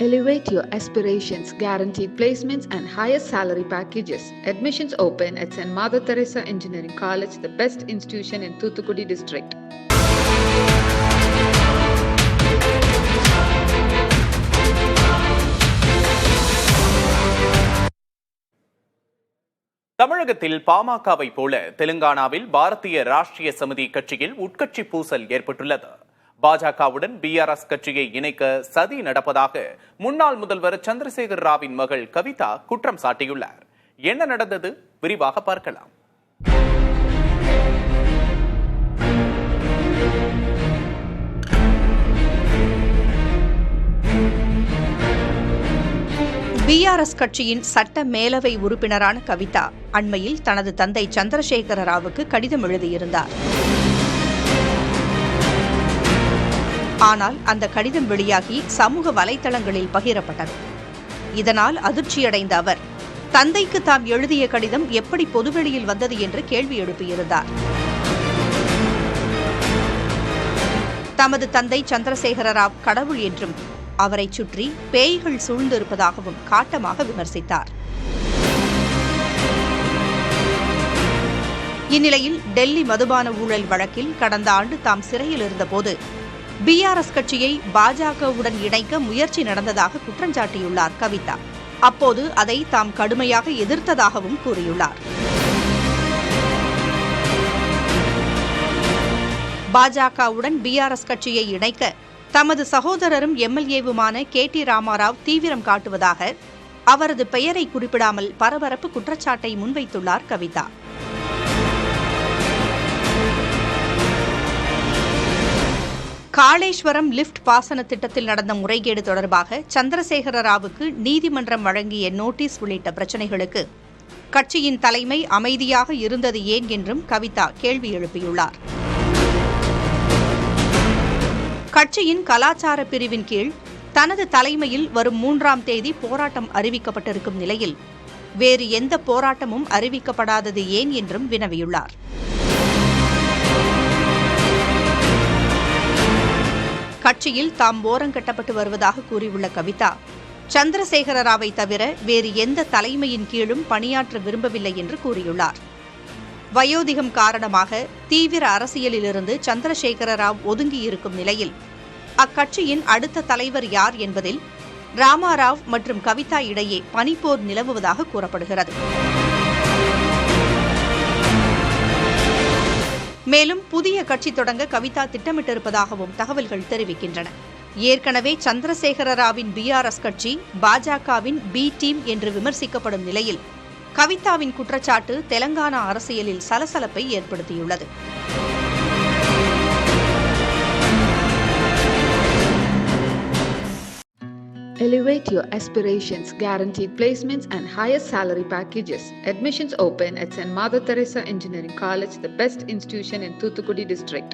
Elevate your aspirations, guaranteed placements, and highest salary packages. Admissions open at St. Mother Teresa Engineering College, the best institution in Thoothukudi district. தமிழகத்தில் பாமகவை போல தெலுங்கானாவில் பாரதிய ராஷ்டிரிய சமிதி கட்சியில் உட்கட்சி பூசல் ஏற்பட்டுள்ளது. பாஜகவுடன் பிஆர்எஸ் கட்சியை இணைக்க சதி நடப்பதாக முன்னாள் முதல்வர் சந்திரசேகர ராவின் மகள் கவிதா குற்றம் சாட்டியுள்ளார். என்ன நடந்தது? விரிவாக பார்க்கலாம். பிஆர்எஸ் கட்சியின் சட்ட மேலவை உறுப்பினரான கவிதா அண்மையில் தனது தந்தை சந்திரசேகர ராவுக்கு கடிதம் எழுதியிருந்தார். ஆனால் அந்த கடிதம் வெளியாகி சமூக வலைதளங்களில் பகிரப்பட்டது. இதனால் அதிர்ச்சியடைந்த அவர் தந்தைக்கு தாம் எழுதிய கடிதம் எப்படி பொதுவெளியில் வந்தது என்று கேள்வி எழுப்பியிருந்தார். தமது தந்தை சந்திரசேகர ராவ் கடவுள் என்றும் அவரை சுற்றி பேய்கள் சூழ்ந்திருப்பதாகவும் காட்டமாக விமர்சித்தார். இந்நிலையில் டெல்லி மதுபான ஊழல் வழக்கில் கடந்த ஆண்டு தாம் சிறையில் இருந்தபோது பிஆர்எஸ் கட்சியை பாஜகவுடன் இணைக்க முயற்சி நடந்ததாக குற்றஞ்சாட்டியுள்ளார் கவிதா. அப்போது அதை தாம் கடுமையாக எதிர்த்ததாகவும் கூறியுள்ளார். பாஜகவுடன் பிஆர்எஸ் கட்சியை இணைக்க தமது சகோதரரும் எம்எல்ஏவுமான KT ராமாராவ் தீவிரம் காட்டுவதாக அவரது பெயரை குறிப்பிடாமல் பரபரப்பு குற்றச்சாட்டை முன்வைத்துள்ளார் கவிதா. காளேஸ்வரம் லிப்ட் பாசன திட்டத்தில் நடந்த முறைகேடு தொடர்பாக சந்திரசேகர ராவுக்கு நீதிமன்றம் வழங்கிய நோட்டீஸ் உள்ளிட்ட பிரச்சினைகளுக்கு கட்சியின் தலைமை அமைதியாக இருந்தது ஏன் என்றும் கவிதா கேள்வி எழுப்பியுள்ளார். கட்சியின் கலாச்சார பிரிவின் கீழ் தனது தலைமையில் வரும் 3ஆம் தேதி போராட்டம் அறிவிக்கப்பட்டிருக்கும் நிலையில் வேறு எந்த போராட்டமும் அறிவிக்கப்படாதது ஏன் என்றும் வினவியுள்ளார். கட்சியில் தாம் ஓரங்கட்டப்பட்டு வருவதாக கூறியுள்ள கவிதா சந்திரசேகர ராவை தவிர வேறு எந்த தலைமையின் கீழும் பணியாற்ற விரும்பவில்லை என்று கூறியுள்ளார். வயோதிகம் காரணமாக தீவிர அரசியலிலிருந்து சந்திரசேகர ராவ் ஒதுங்கியிருக்கும் நிலையில் அக்கட்சியின் அடுத்த தலைவர் யார் என்பதில் ராமாராவ் மற்றும் கவிதா இடையே பனிப்போர் நிலவுவதாக கூறப்படுகிறது. மேலும் புதிய கட்சி தொடங்க கவிதா திட்டமிட்டிருப்பதாகவும் தகவல்கள் தெரிவிக்கின்றன. ஏற்கனவே சந்திரசேகர ராவின் பிஆர்எஸ் கட்சி பாஜகவின் பி டீம் என்று விமர்சிக்கப்படும் நிலையில் கவிதாவின் குற்றச்சாட்டு தெலங்கானா அரசியலில் சலசலப்பை ஏற்படுத்தியுள்ளது. Elevate your aspirations, guaranteed placements, and highest salary packages. Admissions open at St. Mother Teresa Engineering College, the best institution in Thoothukudi district.